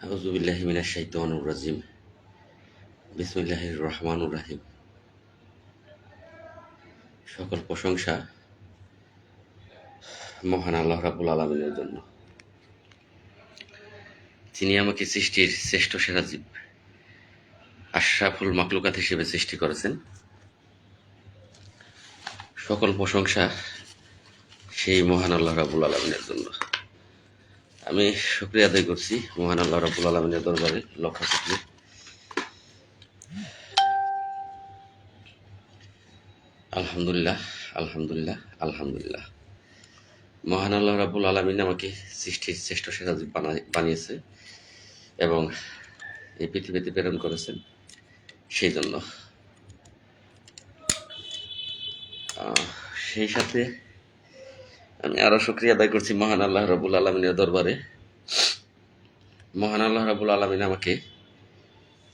আউযু বিল্লাহি মিনাশ শাইতানির রাজিম। বিসমিল্লাহির রহমানির রহিম। সকল প্রশংসা মহান আল্লাহ রাব্বুল আলামিনের জন্য, যিনি আমাকে সৃষ্টির শ্রেষ্ঠ সেরা জীব, আশরাফুল মাখলুকাত হিসেবে সৃষ্টি করেছেন। সকল প্রশংসা সেই মহান আল্লাহ রাব্বুল আলামিনের জন্য। আমি শুকরিয়া আদায় করছি মহান আল্লাহ রাব্বুল আলামিনের দরবারে লক্ষ কোটি। আলহামদুলিল্লাহ, আলহামদুলিল্লাহ, আলহামদুলিল্লাহ। মহান আল্লাহ রাব্বুল আলামিন আমাকে সৃষ্টির শ্রেষ্ঠ সেরা জীব বানিয়েছে এবং এই পৃথিবীতে প্রেরণ করেছেন। সেই জন্য সেই সাথে আমি আরো শুকরিয়া আদায় করছি মহান আল্লাহ রাব্বুল আলামিনের দরবারে। মহান আল্লাহ রাব্বুল আলামিন আমাকে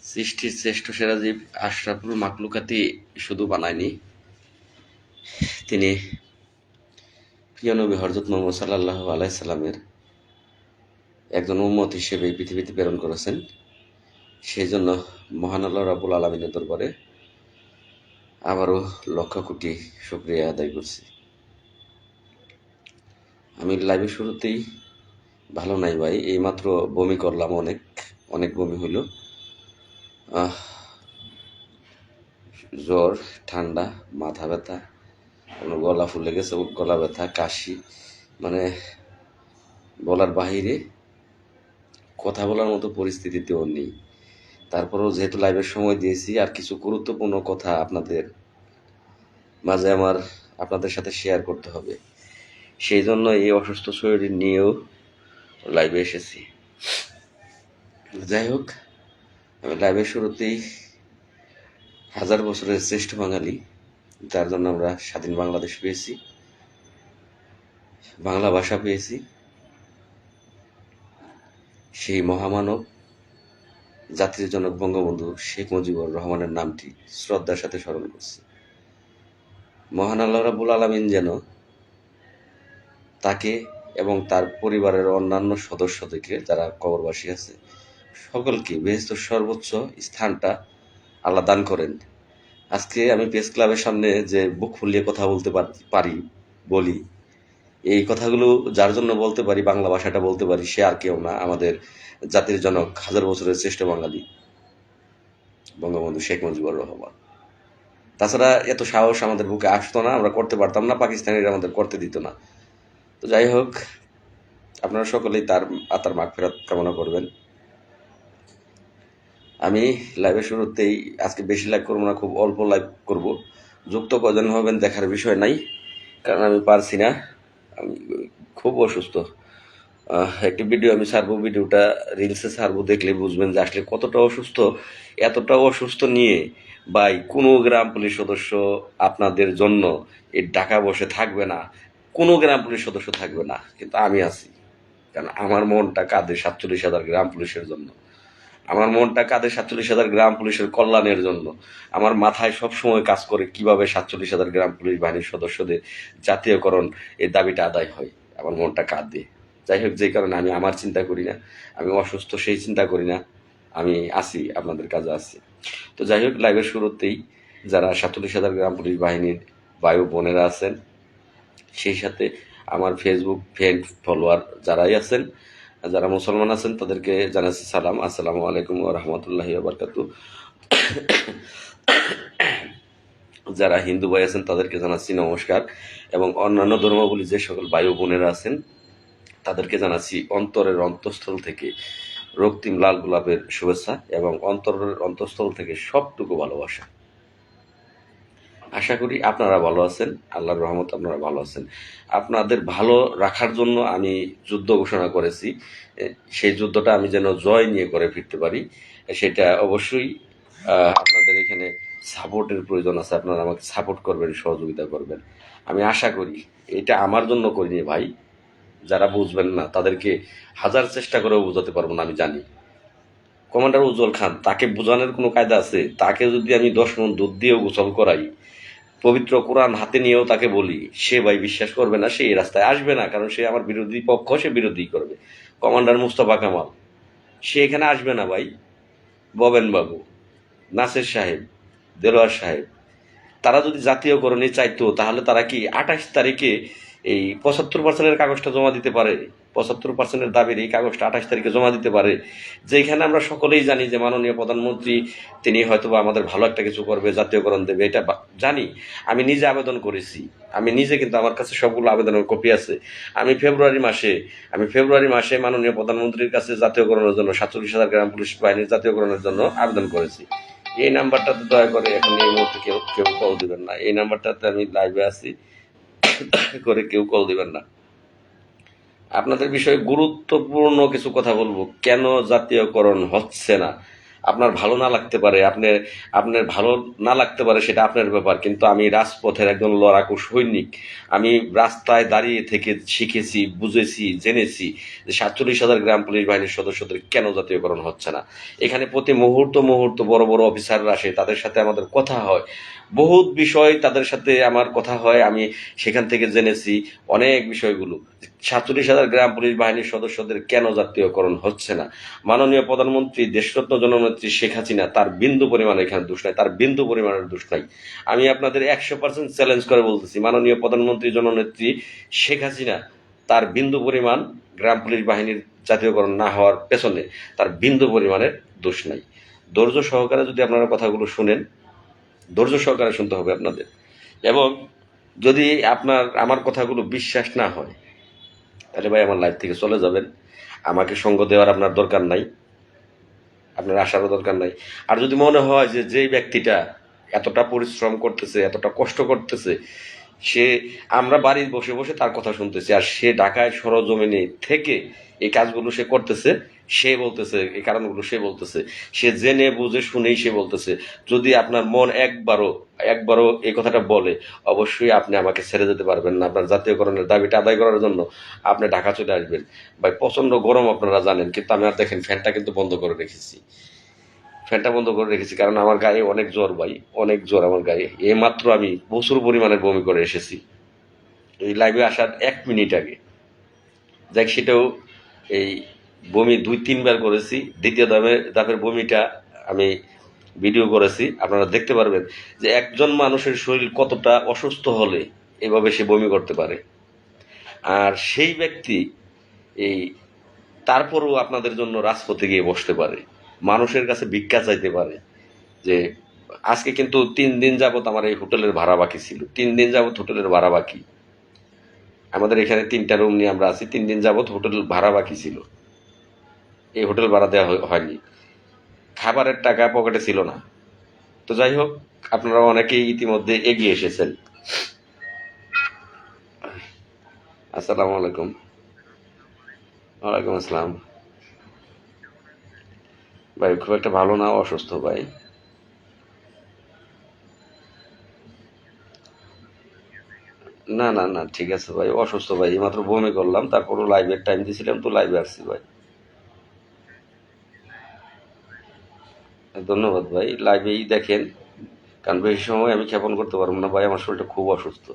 সৃষ্টির শ্রেষ্ঠ সেরা জীব আশরাফুল মাখলুকাতি শুধু বানায়নি, তিনি প্রিয় নবী হযরত মুহাম্মদ সাল্লাল্লাহু আলাইহি সাল্লামের একজন উম্মত হিসেবে এই পৃথিবীতে প্রেরণ করেছেন। সেই জন্য মহান আল্লাহ রাব্বুল আলামিনের দরবারে আবারও লক্ষ কোটি শুকরিয়া আদায় করছি। আমি লাইভের শুরুতেই ভালো নাই ভাই, এইমাত্র বমি করলাম, অনেক বমি হইল। জ্বর, ঠান্ডা, মাথা ব্যথা, গলা ফুলে গেছে, গলা ব্যথা, কাশি, মানে বলার বাহিরে, কথা বলার মতো পরিস্থিতিতেও নেই। তারপরেও যেহেতু লাইভের সময় দিয়েছি, আর কিছু গুরুত্বপূর্ণ কথা আপনাদের মাঝে আপনাদের সাথে শেয়ার করতে হবে, সেই জন্য এই অসুস্থ শরীর নিয়েও লাইভে এসেছি। যাই হোক, আমি লাইভের শুরুতেই হাজার বছরের শ্রেষ্ঠ বাঙালি, যার জন্য আমরা স্বাধীন বাংলাদেশ পেয়েছি, বাংলা ভাষা পেয়েছি, সেই মহামানব জাতির জনক বঙ্গবন্ধু শেখ মুজিবুর রহমানের নামটি শ্রদ্ধার সাথে স্মরণ করছি। মহান আল্লাহ রাব্বুল আলামিন যেন তাকে এবং তার পরিবারের অন্যান্য সদস্যদেরকে, যারা কবরবাসী আছে, সকলকে বেহেশতের সর্বোচ্চ স্থানটা আল্লাহ দান করেন। আজকে আমি প্রেস ক্লাবের সামনে যে বুক ফুলিয়ে কথা বলতে বলি, এই কথাগুলো যার জন্য বলতে পারি, বাংলা ভাষাটা বলতে পারি, সে আর কেউ না, আমাদের জাতির জনক, হাজার বছরের শ্রেষ্ঠ বাঙালি বঙ্গবন্ধু শেখ মুজিবুর রহমান। তাছাড়া এত সাহস আমাদের বুকে আসতো না, আমরা করতে পারতাম না, পাকিস্তানিরা আমাদের করতে দিত না। তো যাই হোক, আপনারা সকলেই তার আত্মার মাগফিরাত কামনা করবেন। আমি লাইভের শুরুতেই আজকে বেশি লাইভ করবো না, খুব অল্প লাইভ করব। যুক্ত কজন হবেন দেখার বিষয় নাই, কারণ আমি পারছি না, আমি খুব অসুস্থ। একটি ভিডিও আমি ছাড়বো, ভিডিওটা রিলসে ছাড়বো, দেখলে বুঝবেন যে আসলে কতটা অসুস্থ। এতটা অসুস্থ নিয়ে ভাই কোনো গ্রাম পুলিশ সদস্য আপনাদের জন্য এই ঢাকা বসে থাকবে না, কোনো গ্রাম পুলিশ সদস্য থাকবে না, কিন্তু আমি আছি। কারণ আমার মনটা কাঁদে 47,000 গ্রাম পুলিশের জন্য, আমার মনটা কাঁদে 47,000 গ্রাম পুলিশের কল্যাণের জন্য। আমার মাথায় সব সময় কাজ করে কিভাবে 47,000 গ্রাম পুলিশ বাহিনীর সদস্যদের জাতীয়করণ, এই দাবিটা আদায় হয়, আমার মনটা কাঁদে। যাই হোক, যে কারণে আমি আমার চিন্তা করি না, আমি অসুস্থ সেই চিন্তা করি না, আমি আছি, আপনাদের কাজে আছি। তো যাই হোক, লাইভের শুরুতেই যারা 47,000 গ্রাম পুলিশ বাহিনীর বায়ু বোনেরা আছেন, সেই সাথে আমার ফেসবুক ফ্রেন্ড ফলোয়ার যারাই আছেন, যারা মুসলমান আছেন, তাদেরকে জানাচ্ছি সালাম, আসসালামু আলাইকুম ওয়া রাহমাতুল্লাহি ওয়া বারাকাতুহু। যারা হিন্দু ভাই আছেন তাদেরকে জানাচ্ছি নমস্কার, এবং অন্যান্য ধর্মাবলী যে সকল ভাই বোনেরা আছেন তাদেরকে জানাচ্ছি অন্তরের অন্তঃস্থল থেকে রক্তিম লাল গোলাপের শুভেচ্ছা এবং অন্তরের অন্তঃস্থল থেকে সবটুকু ভালোবাসা। আশা করি আপনারা ভালো আছেন, আল্লাহর রহমত আপনারা ভালো আছেন। আপনাদের ভালো রাখার জন্য আমি যুদ্ধ ঘোষণা করেছি, সেই যুদ্ধটা আমি যেন জয় নিয়ে করে ফিরতে পারি, সেটা অবশ্যই আপনাদের এখানে সাপোর্টের প্রয়োজন আছে। আপনারা আমাকে সাপোর্ট করবেন, সহযোগিতা করবেন। আমি আশা করি এটা আমার জন্য করিনি ভাই, যারা বুঝবেন না তাদেরকে হাজার চেষ্টা করেও বোঝাতে পারবো না, আমি জানি। কমান্ডার উজ্জ্বল খান, তাকে বোঝানোর কোনো কায়দা আছে? তাকে যদি আমি 10 মণ দুধ দিয়েও গোসল করাই, পবিত্র কোরআন হাতে নিয়েও তাকে বলি, সে ভাই বিশ্বাস করবে না, সে এই রাস্তায় আসবে না, কারণ সে আমার বিরোধী পক্ষ, সে বিরোধী করবে। কমান্ডার মুস্তফা কামাল, সে এখানে আসবে না ভাই। ববেন বাবু, নাসির সাহেব, দেলোয়ার সাহেব, তারা যদি জাতীয়করণে চাইতো তাহলে তারা কি 28 তারিখে এই 75%-এর কাগজটা জমা দিতে পারে? 75%-এর দাবির এই কাগজটা 28 তারিখে জমা দিতে পারে, যেখানে আমরা সকলেই জানি যে মাননীয় প্রধানমন্ত্রী তিনি হয়তোবা আমাদের ভালো একটা কিছু করবে, জাতীয়করণ দেবে, এটা জানি। আমি নিজে আবেদন করেছি, আমি নিজে, কিন্তু আমার কাছে সবগুলো আবেদনের কপি আছে। আমি ফেব্রুয়ারি মাসে মাননীয় প্রধানমন্ত্রীর কাছে জাতীয়করণের জন্য 47,000 গ্রাম পুলিশ বাহিনীর জাতীয়করণের জন্য আবেদন করেছি। এই নাম্বারটাতে দয়া করে এখন এই মুহূর্তে কেউ কেউ কল দিবেন না। এই নাম্বারটাতে আমি লাইভে আছি, করে কেউ কল দিবেন না। আপনাদের বিষয়ে গুরুত্বপূর্ণ কিছু কথা বলবো। কেন জাতীয়করণ হচ্ছে না? আপনার ভালো না লাগতে পারে, আপনার ভালো না লাগতে পারে, সেটা আপনার ব্যাপার, কিন্তু আমি রাজপথের একজন লড়াকু সৈনিক। আমি রাস্তায় দাঁড়িয়ে থেকে শিখেছি, বুঝেছি, জেনেছি যে 47,000 গ্রাম পুলিশ বাহিনীর সদস্যদের কেন জাতীয়করণ হচ্ছে না। এখানে প্রতি মুহূর্ত বড় বড় অফিসাররা আসে, তাদের সাথে আমাদের কথা হয়, বহুত বিষয় তাদের সাথে আমার কথা হয়, আমি সেখান থেকে জেনেছি অনেক বিষয়গুলো। 47,000 গ্রাম পুলিশ বাহিনীর সদস্যদের কেন জাতীয়করণ হচ্ছে না? মাননীয় প্রধানমন্ত্রী দেশরত্ন জননেত্রী শেখ হাসিনা, তার বিন্দু পরিমাণ এখানে দোষ নাই, তার বিন্দু পরিমাণের দোষ নাই। আমি আপনাদের 100% চ্যালেঞ্জ করে বলতেছি, মাননীয় প্রধানমন্ত্রী জননেত্রী শেখ হাসিনা, তার বিন্দু পরিমাণ গ্রাম পুলিশ বাহিনীর জাতীয়করণ না হওয়ার পেছনে তার বিন্দু পরিমাণের দোষ নাই। ধৈর্য সহকারে যদি আপনারা কথাগুলো শুনেন, ধৈর্য সহকারে শুনতে হবে আপনাদের। এবং যদি আমার কথাগুলো বিশ্বাস না হয়, তাহলে ভাই আমার লাইফ থেকে চলে যাবেন। আমাকে সঙ্গ দেওয়ার আপনার দরকার নাই, আপনার আসারও দরকার নাই। আর যদি মনে হয় যে যেই ব্যক্তিটা এতটা পরিশ্রম করতেছে, এতটা কষ্ট করতেছে, সে, আমরা বাড়ির বসে বসে তার কথা শুনতেছি, আর সে ঢাকায় সরজমিনে থেকে এই কাজগুলো সে করতেছে, সে বলতেছে এই কারণগুলো, সে বলতেছে, সে জেনে বুঝে শুনেই সে বলতেছে। যদি আপনার মন একবারও এই কথাটা বলে, অবশ্যই আপনি আমাকে ছেড়ে যেতে পারবেন না। আপনার জাতীয়করণের দাবিটা আদায় করার জন্য আপনি ঢাকা চলে আসবেন। ভাই প্রচন্ড গরম, আপনারা জানেন, কিন্তু আমি আর দেখেন ফ্যানটা কিন্তু বন্ধ করে রেখেছি। কারণ আমার গায়ে অনেক জ্বর ভাই, অনেক জ্বর আমার গায়ে। এই মাত্র আমি প্রচুর পরিমাণে বমি করে এসেছি এই লাইভে আসার 1 মিনিট আগে। যাক, সেটাও এই বমি 2-3 বার করেছি। দ্বিতীয় ধাপের বমিটা আমি ভিডিও করেছি, আপনারা দেখতে পারবেন যে একজন মানুষের শরীর কতটা অসুস্থ হলে এভাবে সে বমি করতে পারে। আর সেই ব্যক্তি এই তারপরও আপনাদের জন্য রাজপথে গিয়ে বসতে পারে, মানুষের কাছে ভিক্ষা চাইতে পারে। যে আজকে কিন্তু 3 দিন যাবত আমার এই হোটেলের ভাড়া বাকি ছিল, 3 দিন যাবত হোটেলের ভাড়া বাকি। আমাদের এখানে 3টা রুম নিয়ে আমরা আছি, 3 দিন যাবত হোটেল ভাড়া বাকি ছিল, এই হোটেল ভাড়া দেওয়া হয়নি, খাবারের টাকা পকেটে ছিল না। তো যাই হোক, আপনারা অনেকেই ইতিমধ্যে এগিয়ে এসেছেন। আসসালামু আলাইকুম। ওয়ালাইকুম আসসালাম। ভাই খুব একটা ভালো না, অসুস্থ ভাই। না না না, ঠিক আছে ভাই, অসুস্থ ভাই, এইমাত্র বমি করলাম, তারপরও লাইভের টাইম দিয়েছিলাম, তো লাইভে আসছি ভাই। ধন্যবাদ ভাই, লাইভেই দেখেন, কারণ বেশি সময় আমি ক্ষেপণ করতে পারবো না ভাই, আমার শরীরটা খুব অসুস্থ।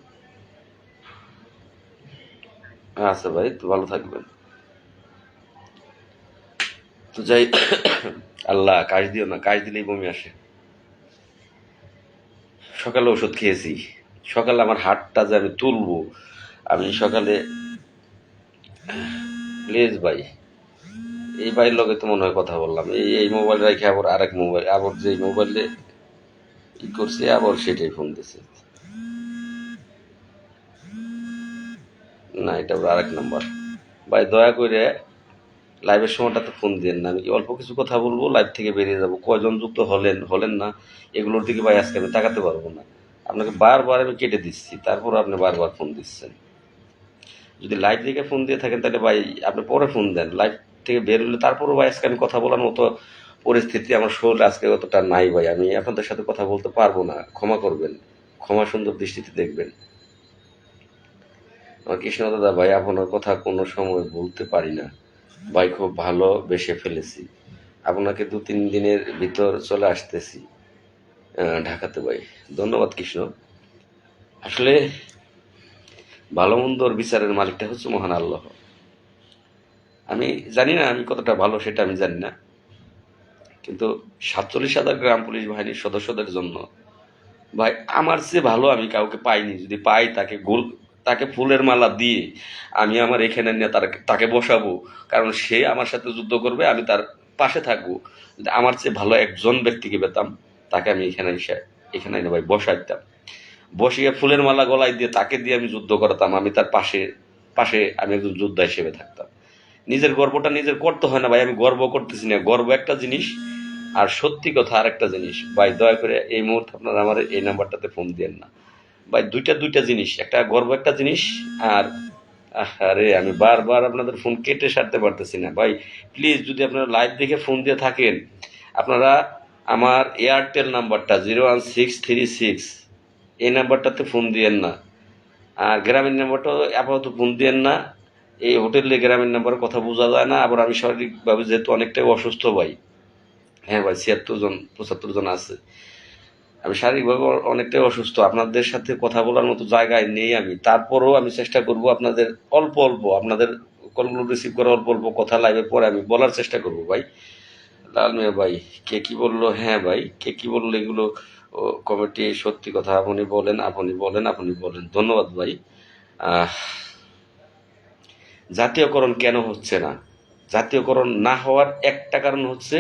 আচ্ছা ভাই, তো ভালো থাকবেন। তো যাই, আল্লাহ কাশ দিও না, কাশ দিলেই বমি আসে। সকালে ওষুধ খেয়েছি, সকালে আমার হাতটা যে আমি তুলবো, আমি সকালে, প্লিজ ভাই, এই ভাইয়ের লগে তো মনে হয় কথা বললাম, এই মোবাইল রেখে আবার আরেক মোবাইল, আবার যে মোবাইলে ই করছে আবার সেটাই ফোন দিছে। না, এটা আবার আরেক নাম্বার। ভাই দয়া করে লাইভের সময়টাতে ফোন দিন না, আমি কি অল্প কিছু কথা বলবো, লাইভ থেকে বেরিয়ে যাবো। কয়জন যুক্ত হলেন না, এগুলোর দিকে ভাই আজকে আমি তাকাতে পারবো না। আপনাকে বারবার আমি কেটে দিচ্ছি, তারপর আপনি বারবার ফোন দিচ্ছেন। যদি লাইভ থেকে ফোন দিয়ে থাকেন তাহলে ভাই আপনি পরে ফোন দেন, লাইভ থেকে বের হলে তারপরও ভাই আজকে আমি কথা বলার মতো পরিস্থিতি আমার শরীরে আজকে অতটা নাই ভাই, আমি আপনাদের সাথে কথা বলতে পারবো না, ক্ষমা করবেন, ক্ষমা সুন্দর দৃষ্টিতে দেখবেন। আমার কৃষ্ণ দাদা ভাই, আপনার কথা কোনো সময় বলতে পারি না ভাই, খুব ভালো বেসে ফেলেছি আপনাকে, 2-3 দিনের ভিতর চলে আসতেছি ঢাকাতে ভাই। ধন্যবাদ কৃষ্ণ। আসলে ভালো মন্দর বিচারের মালিকটা হচ্ছে মহান আল্লাহ। আমি জানি না আমি কতটা ভালো সেটা আমি জানি না, কিন্তু 47,000 গ্রাম পুলিশ বাহিনীর সদস্যদের জন্য ভাই আমার চেয়ে ভালো আমি কাউকে পাইনি। যদি পাই তাকে ফুলের মালা দিয়ে আমি আমার এখানে নিয়ে তাকে বসাবো, কারণ সে আমার সাথে যুদ্ধ করবে, আমি তার পাশে থাকবো। যদি আমার চেয়ে ভালো একজন ব্যক্তিকে পেতাম, তাকে আমি এখানে এনে ভাই বসাইতাম, বসিয়ে ফুলের মালা গলায় দিয়ে তাকে দিয়ে আমি যুদ্ধ করাতাম। আমি তার পাশে পাশে আমি একজন যোদ্ধা হিসেবে থাকতাম। নিজের গর্বটা নিজের করতে হয় না ভাই, আমি গর্ব করতেছি না। গর্ব একটা জিনিস, আর সত্যি কথা আর একটা জিনিস। ভাই দয়া করে এই মুহূর্তে আপনারা আমার এই নাম্বারটাতে ফোন দিয়েন না ভাই। দুইটা জিনিস, একটা গর্ব একটা জিনিস, আর আরে আমি বারবার আপনাদের ফোন কেটে সারতে পারতেছি না ভাই। প্লিজ যদি আপনারা লাইভ দেখে ফোন দিয়ে থাকেন, আপনারা আমার এয়ারটেল নাম্বারটা 01636 এই নাম্বারটাতে ফোন দিয়েন না, আর গ্রামীণ নাম্বারটা আপাতত ফোন দিয়েন না। এই হোটেলে গ্রামীণ নাম্বারের কথা বোঝা যায় না, আবার আমি শারীরিকভাবে যেহেতু অনেকটাই অসুস্থ ভাই। হ্যাঁ ভাই, 76 জন আছে। আমি শারীরিকভাবে অনেকটাই অসুস্থ, আপনাদের সাথে কথা বলার মতো জায়গায় নেই আমি। তারপরেও আমি চেষ্টা করব আপনাদের অল্প অল্প আপনাদের কলগুলো রিসিভ করে অল্প অল্প কথা লাইভের পরে আমি বলার চেষ্টা করব ভাই। লাল মিয়া ভাই, কে কি বললো? হ্যাঁ ভাই, কে কি বললো এগুলো কমিটি সত্যি কথা। আপনি বলেন, আপনি বলেন, আপনি বলেন। ধন্যবাদ ভাই। আহ জাতীয়করণ কেন হচ্ছে না? জাতীয়করণ না হওয়ার একটা কারণ হচ্ছে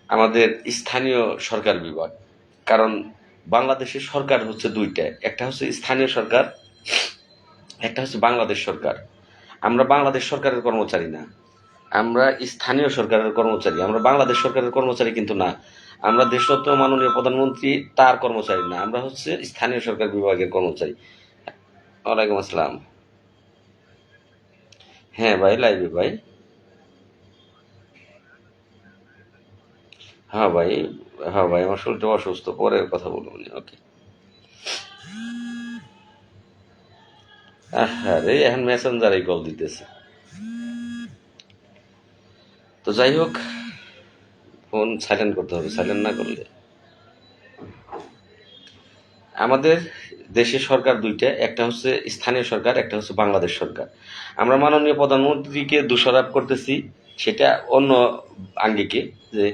আমাদের স্থানীয় সরকার বিভাগ। কারণ বাংলাদেশের সরকার হচ্ছে দুইটা, একটা হচ্ছে স্থানীয় সরকার, একটা হচ্ছে বাংলাদেশ সরকার। আমরা বাংলাদেশ সরকারের কর্মচারী না, আমরা স্থানীয় সরকারের কর্মচারী। আমরা বাংলাদেশ সরকারের কর্মচারী কিন্তু না, আমরা দেশরত্ন মাননীয় প্রধানমন্ত্রী তার কর্মচারী না, আমরা হচ্ছে স্থানীয় সরকার বিভাগের কর্মচারী। ওয়ালাইকুম আসসালাম। হ্যাঁ ভাই, লাইভে ভাই। হ্যাঁ ভাই, হ্যাঁ ভাই, আমার শরীরটা অসুস্থ, পরে কথা বলবো। ওকে। আরে এখন মেসেঞ্জারে কল দিতেছে। তো যাই হোক, ফোন সাইলেন্ট করতে হবে, সাইলেন্ট না করলে। আমাদের দেশের সরকার দুইটা, একটা হচ্ছে স্থানীয় সরকার, একটা হচ্ছে বাংলাদেশ সরকার। আমরা মাননীয় প্রধানমন্ত্রীকে দোষারোপ করতেছি সেটা অন্য আঙ্গিকে, যে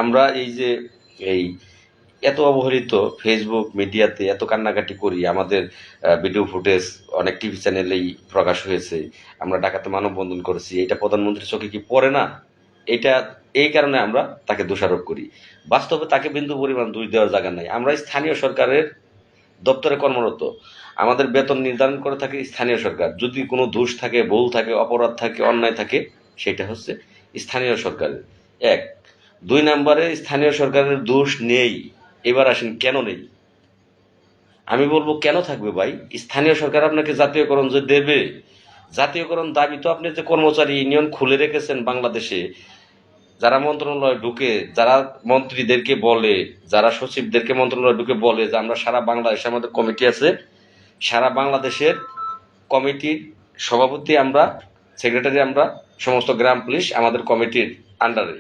আমরা এই যে এই এত অবহেলিত ফেসবুক মিডিয়াতে এত কান্নাকাটি করি, আমাদের ভিডিও ফুটেজ অনেক টিভি চ্যানেলেই প্রকাশ হয়েছে, আমরা ঢাকাতে মানববন্ধন করেছি, এটা প্রধানমন্ত্রীর চোখে কি পড়ে না? এটা এই কারণে আমরা তাকে দোষারোপ করি। বাস্তবে তাকে বিন্দু পরিমাণ দোষ দেওয়ার জায়গা নাই। আমরা স্থানীয় সরকারের দপ্তরে কর্মরত, আমাদের বেতন নির্ধারণ করে থাকে স্থানীয় সরকার। যদি কোনো দোষ থাকে, ভুল থাকে, অপরাধ থাকে, অন্যায় থাকে, সেটা হচ্ছে স্থানীয় সরকারের। এক। দুই নম্বরে, স্থানীয় সরকারের দোষ নেই। এবার আসেন কেন নেই। আমি বলবো কেন থাকবে ভাই? স্থানীয় সরকার আপনাকে জাতীয়করণ যে দেবে, জাতীয়করণ দাবি তো আপনি যে কর্মচারী ইউনিয়ন খুলে রেখেছেন বাংলাদেশে, যারা মন্ত্রণালয়ে ঢুকে, যারা মন্ত্রীদেরকে বলে, যারা সচিবদেরকে মন্ত্রণালয়ে ঢুকে বলে যে আমরা সারা বাংলাদেশে আমাদের কমিটি আছে, সারা বাংলাদেশের কমিটির সভাপতি আমরা, সেক্রেটারি আমরা, সমস্ত গ্রাম পুলিশ আমাদের কমিটির আন্ডারে।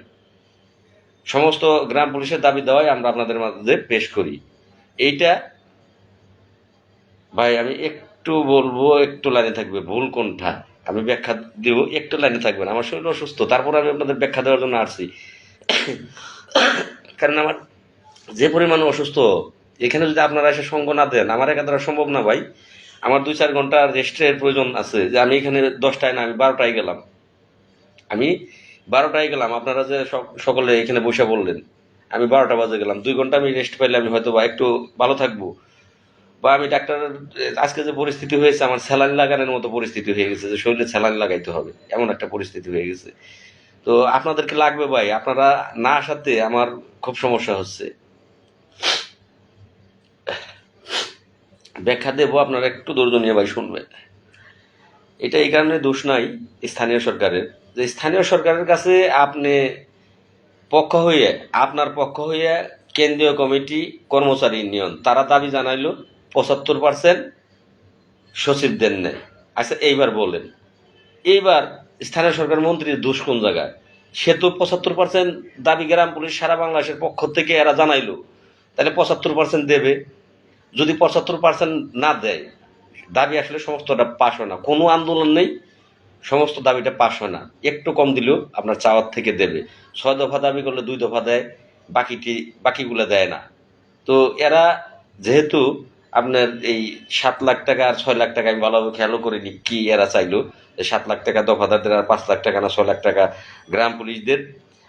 সমস্ত গ্রাম পুলিশের দাবি দেওয়াই আমরা আপনাদের মাঝে পেশ করি। এইটা ভাই আমি একটু বলবো, একটু লাইনে থাকবে। ভুল কোনটা আমি ব্যাখ্যা দিব, একটু লাইনে থাকবেন। আমার শরীর অসুস্থ, তারপর আমি আপনাদের ব্যাখ্যা দেওয়ার জন্য আসছি। কারণ আমার যে পরিমাণ অসুস্থ, এখানে যদি আপনারা এসে সঙ্গ না দেন, আমার একা দ্বারা সম্ভব না ভাই। আমার 2-4 ঘন্টা রেস্টের প্রয়োজন আছে। যে আমি এখানে 10টায় না, আমি 12টায় গেলাম। আমি 12টায় গেলাম, আপনারা যে সকলে এখানে বসে বললেন, আমি 12টা বাজে গেলাম। 2 ঘন্টা আমি রেস্ট পাইলে আমি হয়তো বা একটু ভালো থাকবো। বা আমি ডাক্তার, আজকে যে পরিস্থিতি হয়েছে, আমার স্যালাইন লাগানোর মতো পরিস্থিতি হয়ে গেছে, যে শরীরে স্যালাইন লাগাইতে হবে, এমন একটা পরিস্থিতি হয়ে গেছে। তো আপনাদেরকে লাগবে ভাই, আপনারা না আসাতে আমার খুব সমস্যা হচ্ছে। ব্যাখ্যা দেবো, আপনারা একটু ধৈর্য নিয়ে ভাই শুনবেন। এটা এই কারণে দোষ নাই স্থানীয় সরকারের, যে স্থানীয় সরকারের কাছে আপনি পক্ষ হইয়া, আপনার পক্ষ হইয়া কেন্দ্রীয় কমিটি, কর্মচারী ইউনিয়ন তারা দাবি জানাইলো 75% সচিবদের নেয়। আচ্ছা এইবার বলেন, এইবার স্থানীয় সরকার মন্ত্রীর দোষ কোন জায়গায়? সে তো 75% দাবি গ্রাম পুলিশ সারা বাংলাদেশের পক্ষ থেকে এরা জানাইলো, তাহলে 75% দেবে। যদি 75% না দেয়, দাবি আসলে সমস্তটা পাশ হয় না। কোনো আন্দোলন নেই, সমস্ত দাবিটা পাস হয় না, একটু কম দিলেও আপনার চাওয়ার থেকে দেবে। 6 দফা দাবি করলে 2 দফা দেয়, বাকিগুলো দেয় না। তো এরা যেহেতু আপনার এই 7 লাখ টাকা আর 6 লাখ টাকা, আমি ভালোভাবে খেয়ালও করিনি কি এরা চাইলো, 7 লাখ টাকা দফাদারদের আর 5 লাখ টাকা না 6 লাখ টাকা গ্রাম পুলিশদের,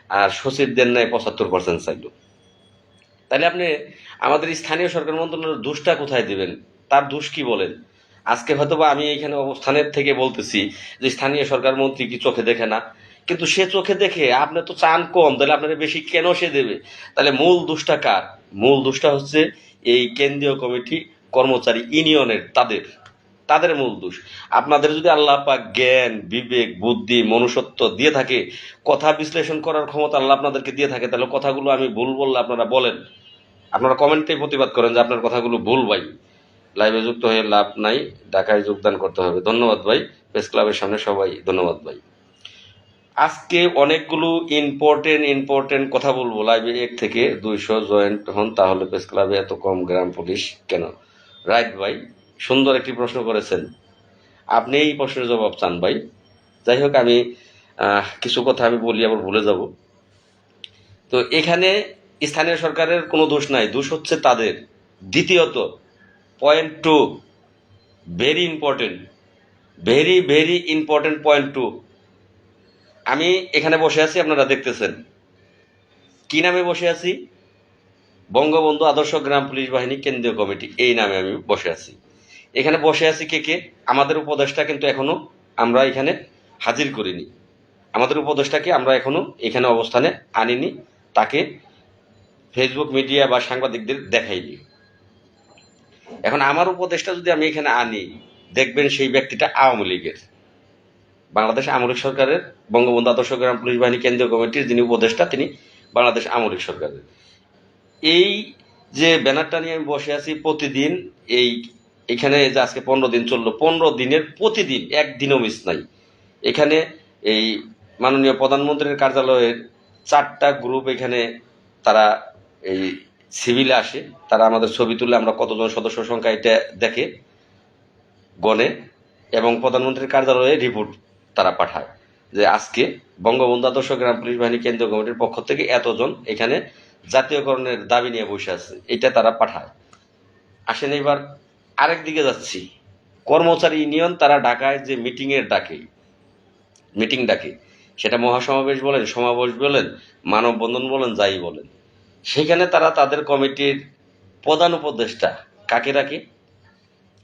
আর সচিবদের নেয় 75% চাইলো। তাহলে আপনি আমাদের স্থানীয় সরকার মন্ত্রণালয়ের দোষটা কোথায় দিবেন? তার দোষ কি বলেন? আজকে হয়তোবা আমি এখানে অবস্থানের থেকে বলতেছি যে স্থানীয় সরকার মন্ত্রী কি চোখে দেখে না? কিন্তু সে চোখে দেখে, আপনি তো চান কম, তাহলে আপনার বেশি কেন সে দেবে? তাহলে মূল দোষটা কার? মূল দোষটা হচ্ছে এই কেন্দ্রীয় কমিটি, কর্মচারী ইউনিয়নের, তাদের তাদের মূল দোষ। আপনাদের যদি আল্লাহ পাক জ্ঞান, বিবেক, বুদ্ধি, মনুষ্যত্ব দিয়ে থাকে, কথা বিশ্লেষণ করার ক্ষমতা আল্লাহ আপনাদেরকে দিয়ে থাকে, তাহলে কথাগুলো আমি ভুল বললে আপনারা বলেন, আপনারা কমেন্টে প্রতিবাদ করেন যে আপনার কথাগুলো ভুল ভাই। লাইভে যুক্ত হয়ে লাভ নাই, ঢাকায় যোগদান করতে হবে। ধন্যবাদ ভাই, প্রেস ক্লাবের সামনে সবাই ধন্যবাদ ভাই। আজকে অনেকগুলো ইম্পর্টেন্ট কথা বলবো। লাইভে 1 থেকে 200 জয়েন্ট হন, তাহলে প্রেস ক্লাবে এত কম গ্রাম পুলিশ কেন? রাইট ভাই, সুন্দর একটি প্রশ্ন করেছেন, আপনি এই প্রশ্নের জবাব চান ভাই। যাই হোক, আমি কিছু কথা আমি বলি আবার ভুলে যাব। তো এখানে স্থানীয় সরকারের কোনো দোষ নাই, দোষ হচ্ছে তাদের। দ্বিতীয়ত, point two, very important, very important point two. আমি এখানে বসে আছি, আপনারা দেখতেছেন কি নামে বসে আছি? বঙ্গবন্ধু আদর্শ গ্রাম পুলিশ বাহিনী কেন্দ্রীয় কমিটি, এই নামে আমি বসে আছি। এখানে বসে আছি কে কে? আমাদের উপদেষ্টা কিন্তু এখনো আমরা এখানে হাজির করিনি। আমাদের উপদেষ্টাকে আমরা এখনো এখানে অবস্থানে আনিনি, তাকে ফেসবুক মিডিয়া বা সাংবাদিকদের দেখাইনি। এখন আমার উপদেষ্টা যদি আমি এখানে আনি, দেখবেন সেই ব্যক্তিটা আওয়ামী লীগের, বাংলাদেশ আওয়ামী লীগ সরকারের, বঙ্গবন্ধু আদর্শ গ্রাম পুলিশ বাহিনী কেন্দ্রীয় কমিটির যিনি উপদেষ্টা, তিনি বাংলাদেশ আওয়ামী লীগ সরকারের। এই যে ব্যানারটা নিয়ে আমি বসে আছি প্রতিদিন, এখানে যে আজকে 15 দিন চললো, 15 দিনের প্রতিদিন একদিনও মিস নাই। এখানে এই মাননীয় প্রধানমন্ত্রীর কার্যালয়ের 4টা গ্রুপ এখানে, তারা এই সিভিলে আসে, তারা আমাদের ছবি তুলে, আমরা কতজন সদস্য সংখ্যা এটা দেখে, গণে, এবং প্রধানমন্ত্রীর কার্যালয়ে রিপোর্ট তারা পাঠায় যে আজকে বঙ্গবন্ধু আদর্শ গ্রাম পুলিশ বাহিনী কেন্দ্রীয় কমিটির পক্ষ থেকে এতজন এখানে জাতীয়করণের দাবি নিয়ে বসে আছে, এটা তারা পাঠায়। আসেন এবার আরেক দিকে যাচ্ছি, কর্মচারী ইউনিয়ন তারা ঢাকায় যে মিটিং ডাকে, সেটা মহাসমাবেশ বলেন, সমাবেশ বলেন, মানববন্ধন বলেন, যাই বলেন, সেখানে তারা তাদের কমিটির প্রধান উপদেষ্টা কাকে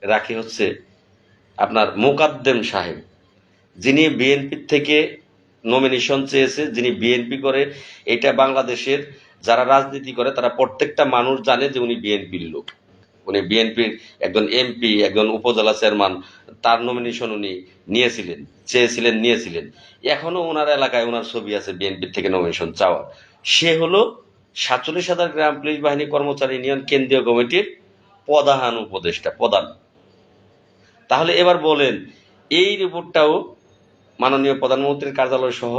রাখে হচ্ছে আপনার মোকাদ্দেম সাহেব, যিনি বিএনপির থেকে নমিনেশন চেয়েছে, যিনি বিএনপি করে। এটা বাংলাদেশের যারা রাজনীতি করে তারা প্রত্যেকটা মানুষ জানে যে উনি বিএনপির লোক, উনি বিএনপির একজন এমপি, একজন উপজেলা চেয়ারম্যান, তার নমিনেশন উনি নিয়েছিলেন। এখনো ওনার এলাকায় ওনার ছবি আছে বিএনপির থেকে নমিনেশন চাওয়া। সে হলো 47,000 গ্রাম পুলিশ বাহিনী কর্মচারী ইউনিয়ন কেন্দ্রীয় কমিটির প্রধান উপদেষ্টা, প্রধান। তাহলে এবার বলেন, এই রিপোর্টটাও মাননীয় প্রধানমন্ত্রীর কার্যালয় সহ,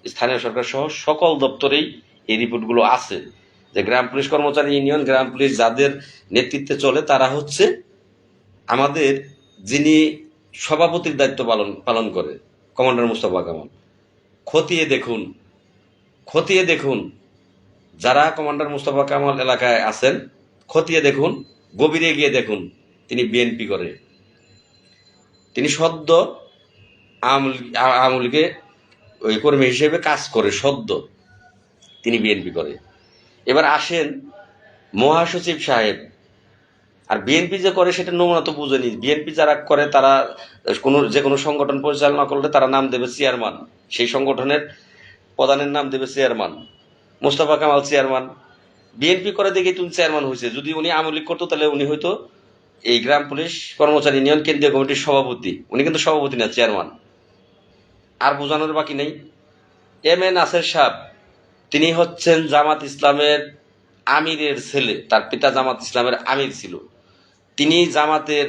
স্থানীয় সরকার সহ সকল দপ্তরেই এই রিপোর্টগুলো আছে যে গ্রাম পুলিশ কর্মচারী ইউনিয়ন, গ্রাম পুলিশ যাদের নেতৃত্বে চলে, তারা হচ্ছে আমাদের, যিনি সভাপতির দায়িত্ব পালন করে কমান্ডার মুস্তফা কামাল। খতিয়ে দেখুন যারা কমান্ডার মুস্তফা কামাল এলাকায় আছেন, খতিয়ে দেখুন, গভীরে গিয়ে দেখুন, তিনি বিএনপি করে, তিনি সদ্য আওয়ামী লীগে ওই কর্মী হিসেবে কাজ করে, সদ্য তিনি বিএনপি করে। এবার আসেন মহাসচিব সাহেব, আর বিএনপি যে করে সেটা নমুনা তো বুঝেনি। বিএনপি যারা করে তারা যে কোনো সংগঠন পরিচালনা করলে তারা নাম দেবে চেয়ারম্যান, সেই সংগঠনের প্রধানের নাম দেবে chairman. Mostafa Kamal chairman, BNP করে দেখে তুমি চেয়ারম্যান হয়েছে। যদি উনি আওয়ামী লীগ করতো তাহলে উনি হয়তো এই গ্রাম পুলিশ কর্মচারী ইউনিয়ন কেন্দ্রীয় কমিটির সভাপতি, উনি কিন্তু সভাপতি না, চেয়ারম্যান। আর বোঝানোর বাকি নেই। এম এ নাসের সাহেব, তিনি হচ্ছেন জামাত ইসলামের আমিরের ছেলে, তার পিতা জামাত ইসলামের আমির ছিল। তিনি জামাতের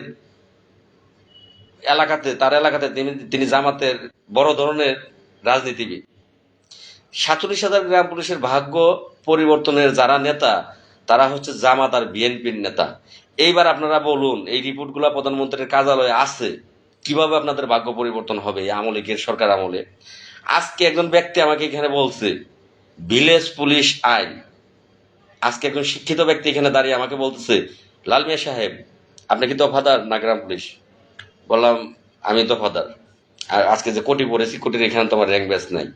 তার এলাকাতে তিনি জামাতের বড় ধরনের রাজনীতিবিদ। 47,000 গ্রাম পুলিশের ভাগ্য পরিবর্তনের যারা নেতা, তারা হচ্ছে জামাত আর বিএনপির নেতা। এইবার আপনারা বলুন, এই রিপোর্টগুলো প্রধানমন্ত্রীর কার্যালয়ে আছে, কিভাবে আপনাদের ভাগ্য পরিবর্তন হবে এই আওয়ামী লীগের সরকার আমলে। আজকে একজন ব্যক্তি আমাকে এখানে বলছে ভিলেজ পুলিশ আইন, আজকে একজন শিক্ষিত ব্যক্তি এখানে দাঁড়িয়ে আমাকে বলতেছে লাল মিয়া সাহেব আপনি কি দফাদার না গ্রাম পুলিশ? বললাম আমি দফাদার। আর আজকে যে কোটি পড়েছি কোটির এখানে তোমার র্যাঙ্ক ব্যাচ নাই।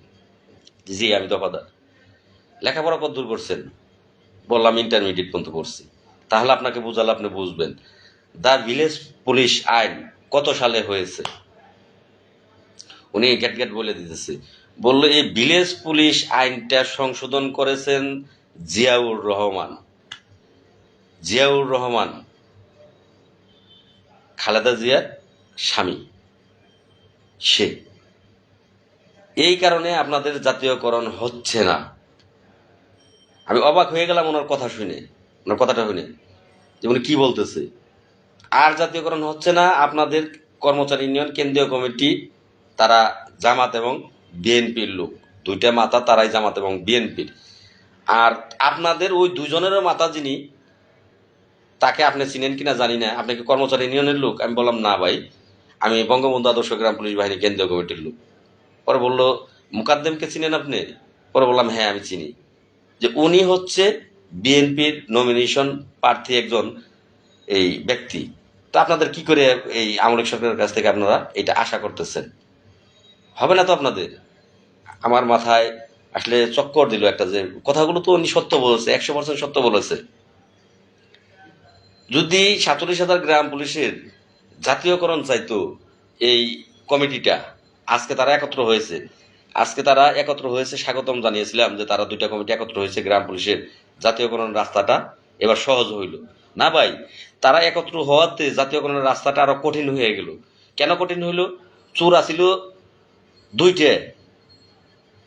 জি আমি দফাদার। লেখাপড়া কত দূর করছেন? বললাম ইন্টারমিডিয়েট পর্যন্ত করছি। তাহলে আপনাকে বুঝালে আপনি বুঝবেন দ্য ভিলেজ পুলিশ আইন কত সালে হয়েছে। উনি গ্যাট গ্যাট বলে দিতেছে, বলল এই ভিলেজ পুলিশ আইনটা সংশোধন করেছেন জিয়াউর রহমান। জিয়াউর রহমান খালেদা জিয়ার স্বামী, সে। এই কারণে আপনাদের জাতীয়করণ হচ্ছে না। আমি অবাক হয়ে গেলাম ওনার কথা শুনে, ওনার কথাটা শুনে যে উনি কি বলতেছে। আর জাতীয়করণ হচ্ছে না, আপনাদের কর্মচারী ইউনিয়ন কেন্দ্রীয় কমিটি তারা জামাত এবং বিএনপির লোক, দুইটা মাথা তারাই জামাত এবং বিএনপির। আর আপনাদের ওই দুজনেরও মাথা যিনি, তাকে আপনি চিনেন কিনা জানি না, আপনি কি কর্মচারী ইউনিয়নের লোক? আমি বললাম না ভাই, আমি বঙ্গবন্ধু আদর্শ গ্রাম পুলিশ বাহিনী কেন্দ্রীয় কমিটির লোক। পরে বলল মুকাদ্দেমকে চিনেন আপনি? পরে বললাম হ্যাঁ আমি চিনি, যে উনি হচ্ছে বিএনপির নমিনেশন প্রার্থী একজন এই ব্যক্তি। তো আপনাদের কি করে এই আওয়ামী লীগ সরকারের কাছ থেকে আপনারা এটা আশা করতেছেন? হবে না তো আপনাদের। আমার মাথায় আসলে চক্কর দিল একটা, যে কথাগুলো তো উনি সত্য বলেছে, 100% সত্য বলেছে। যদি 47,000 গ্রাম পুলিশের জাতীয়করণ চাইতো এই কমিটিটা, আজকে তারা একত্র হয়েছে। আজকে তারা একত্র হয়েছে, স্বাগতম জানিয়েছিলাম যে তারা দুইটা কমিটি একত্র হয়েছে, গ্রাম পুলিশের জাতীয়করণ রাস্তাটা এবার সহজ হইল না ভাই। তারা একত্র হওয়াতে জাতীয়করণের রাস্তাটা আরো কঠিন হয়ে গেল। কেন কঠিন হইল? চোর আসিল দুইটে,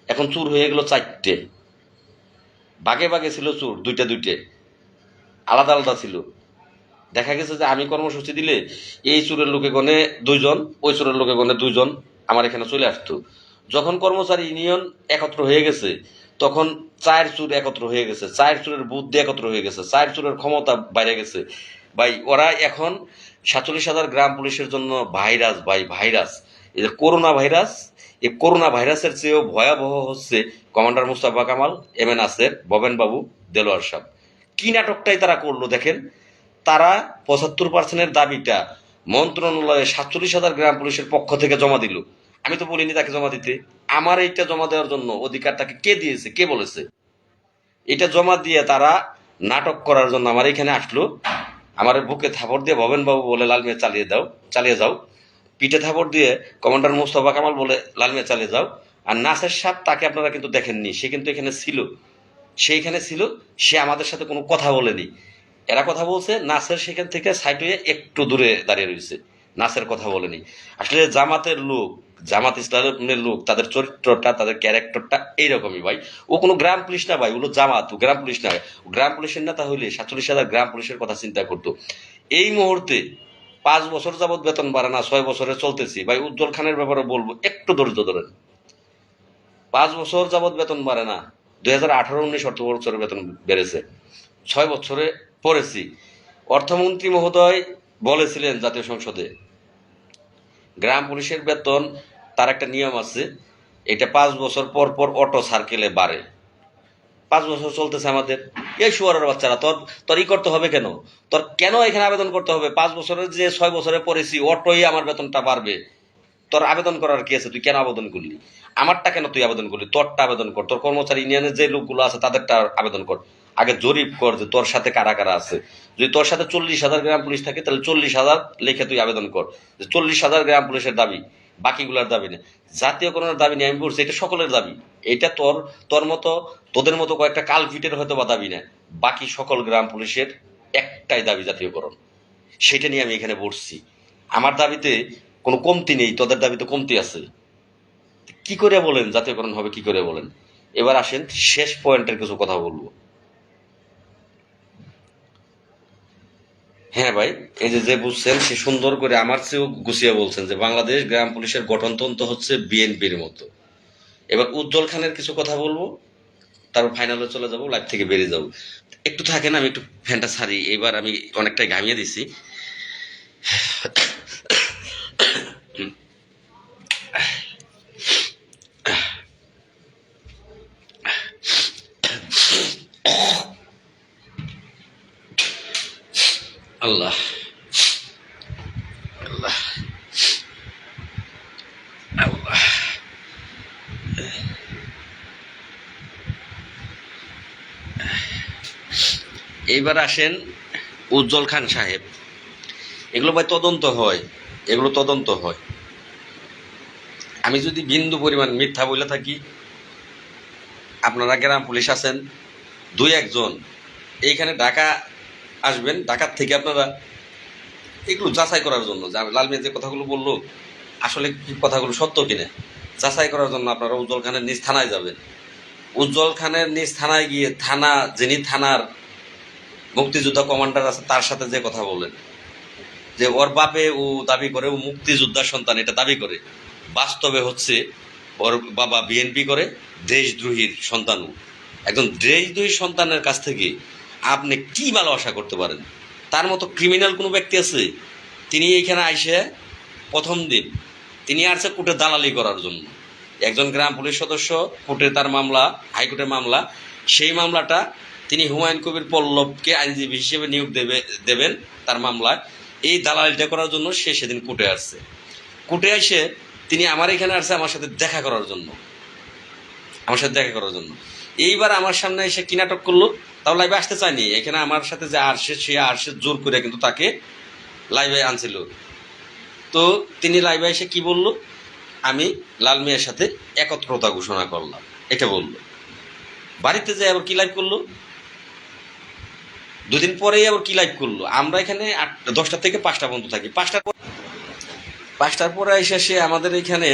এখন চোর হয়ে গেল চারটে। বাগে বাগে ছিল চোর দুইটে দুইটে, আলাদা আলাদা ছিল। দেখা গেছে যে আমি কর্মসূচি দিলে এই চোরের লোকে গনে দুইজন, ওই চোরের লোকে গনে দুইজন আমার এখানে চলে আসতো। যখন কর্মচারী ইউনিয়ন একত্র হয়ে গেছে তখন চার চোর একত্র হয়ে গেছে, চার চোরের বুদ্ধি একত্র হয়ে গেছে, চার চোরের ক্ষমতা বাইরে গেছে। ভাই ওরা এখন 47,000 গ্রাম পুলিশের জন্য ভাইরাস, ভাই ভাইরাস। এই যে করোনা ভাইরাস, এই করোনা ভাইরাসের চেয়েও ভয়াবহ হচ্ছে commander Mustafa Kamal, M A Naser, ববেন বাবু, দেলোয়ার সাহেব। কি নাটকটাই তারা করলো দেখেন। তারা 75% দাবিটা মন্ত্রণালয়ে 47,000 গ্রাম পুলিশের পক্ষ থেকে জমা দিল। আমি তো বলিনি তাকে জমা দিতে। আমার এইটা জমা দেওয়ার জন্য অধিকার তাকে কে দিয়েছে, কে বলেছে? এটা জমা দিয়ে তারা নাটক করার জন্য আমার এখানে আসলো। আমার বুকে থাপড় দিয়ে ভবেন বাবু বলে লাল মিয়া চালিয়ে দাও, চালিয়ে যাও। পিঠে থাপড় দিয়ে কমান্ডার মুস্তফা কামাল বলে লাল মিয়া চালিয়ে যাও। আর নাসের সাহেব, তাকে আপনারা কিন্তু দেখেননি, সে কিন্তু এখানে ছিল, সে এখানে ছিল, সে আমাদের সাথে কোনো কথা বলেনি। এরা কথা বলছে, নাসের সেখান থেকে সাইড হয়ে একটু দূরে দাঁড়িয়ে রয়েছে, নাসের কথা বলেনি। আসলে জামাতের লোক, জামাত ইসলামের লোক, তাদের চরিত্রটা, তাদের ক্যারেক্টারটা এইরকমই ভাই। ও কোনো গ্রাম পুলিশ না ভাই, ওগুলো জামাত, ও গ্রাম পুলিশ না। গ্রাম পুলিশের নেতা হইলে 47,000 গ্রাম পুলিশের কথা চিন্তা করতো। এই মুহূর্তে 5 বছর যাবৎ বেতন বাড়ে না, 6 বছরে চলতেছি ভাই। উজ্জ্বল খানের ব্যাপারে বলবো, একটু ধৈর্য ধরেন। 5 বছর যাবৎ বেতন বাড়ে না। 2018-19 অর্থ বছরে বেতন বেড়েছে, 6 বছরে পড়েছি। অর্থমন্ত্রী মহোদয় বলেছিলেন জাতীয় সংসদে গ্রাম পুলিশের বেতন, তার একটা নিয়ম আছে, এটা 5 বছর পর পর অটো সার্কেলে বাড়ে। 5 বছর চলতেছে আমাদের। এই শুয়ারের বাচ্চারা, তোর তোর ই করতে হবে কেন? তোর কেন এখানে আবেদন করতে হবে? 5 বছরের যে 6 বছরে পড়েছি, অটোই আমার বেতনটা বাড়বে। তোর আবেদন করার কি আছে? তুই কেন আবেদন করলি? আমারটা কেন তুই আবেদন করলি? তোরটা আবেদন কর। তোর কর্মচারী ইউনিয়নের যে লোকগুলো আছে তাদেরটা আবেদন কর। আগে জরিপ কর যে তোর সাথে কারা কারা আছে। যদি তোর সাথে 40,000 গ্রাম পুলিশ থাকে তাহলে 40,000 লিখে তুই আবেদন কর যে 40,000 গ্রাম পুলিশের দাবি, বাকিগুলোর দাবি না। জাতীয়করণের দাবি নিয়ে আমি বলছি, এটা সকলের দাবি। এটা তোর তোর মতো, তোদের মতো কয়েকটা কালভিটের হয়তো বা দাবি না, বাকি সকল গ্রাম পুলিশের একটাই দাবি জাতীয়করণ। সেটা নিয়ে আমি এখানে বসছি। আমার দাবিতে কোনো কমতি নেই, তোদের দাবিতে কমতি আছে। কি করে বলেন জাতীয়করণ হবে, কি করে বলেন? এবার আসেন শেষ পয়েন্টের কিছু কথা বলবো। হ্যাঁ ভাই, এই যে যে বুঝছেন সে সুন্দর করে আমার চেয়েও গুছিয়ে বলছেন যে বাংলাদেশ গ্রাম পুলিশের গঠনতন্ত্র হচ্ছে বিএনপির মতো। এবার উজ্জ্বল খানের কিছু কথা বলবো, তারপর ফাইনালে চলে যাবো, লাইভ থেকে বেরিয়ে যাবো। একটু থাকেন, আমি একটু ফ্যানটা ছাড়ি, এবার আমি অনেকটাই ঘামিয়ে দিছি। আল্লাহ আল্লাহ আল্লাহ। এইবার আসেন উজ্জ্বল খান সাহেব। এগুলো ভাই তদন্ত হয়, এগুলো তদন্ত হয়। আমি যদি বিন্দু পরিমাণ মিথ্যা বলে থাকি, আপনারা গ্রাম পুলিশ আছেন, দুই একজন এইখানে ঢাকা আসবেন, ঢাকার থেকে আপনারা এগুলো যাচাই করার জন্য যে লাল মিয়া যে কথাগুলো বললো আসলে কি কথাগুলো সত্য কিনা যাচাই করার জন্য আপনারা উজ্জ্বল খানের নিজ থানায় যাবেন। উজ্জ্বল খানের নিজ থানায় গিয়ে যিনি থানার মুক্তিযোদ্ধা কমান্ডার আছে তার সাথে যে কথা বলেন যে ওর বাপে ও দাবি করে ও মুক্তিযোদ্ধার সন্তান, এটা দাবি করে, বাস্তবে হচ্ছে ওর বাবা বিএনপি করে, দেশদ্রোহীর সন্তান। একজন দেশদ্রোহী সন্তানের কাছ থেকে আপনি কি ভালো আশা করতে পারেন? তার মতো ক্রিমিনাল কোনো ব্যক্তি আছে? তিনি এইখানে আইসে প্রথম দিন তিনি আসছে কোর্টে দালালি করার জন্য। একজন গ্রাম পুলিশ সদস্য, কোর্টে তার মামলা, হাইকোর্টের মামলা, সেই মামলাটা তিনি হুমায়ুন কবির পল্লবকে আইনজীবী হিসেবে নিয়োগ দেবেন তার মামলায়। এই দালালিটা করার জন্য সে সেদিন কোর্টে আসছে। কোর্টে এসে তিনি আমার এখানে আসছে আমার সাথে দেখা করার জন্য, আমার সাথে দেখা করার জন্য। এইবার আমার সামনে এসে কি নাটক করলো, তাও লাইভে আসতে চায়নি। এখানে আমার সাথে যে আসে সে আসে জোর করে কিন্তু তাকে লাইভে আনছিল। তো তিনি লাইভে এসে কি বলল, আমি লাল মিয়ার সাথে একত্রতা ঘোষণা করলাম, এটা বলল। বাড়িতে যে আবার কি লাইভ করলো, দুদিন পরেই আবার কি লাইভ করলো। আমরা এখানে 10টা থেকে 5টা পর্যন্ত থাকি। 5টার পরে এসে সে আমাদের এখানে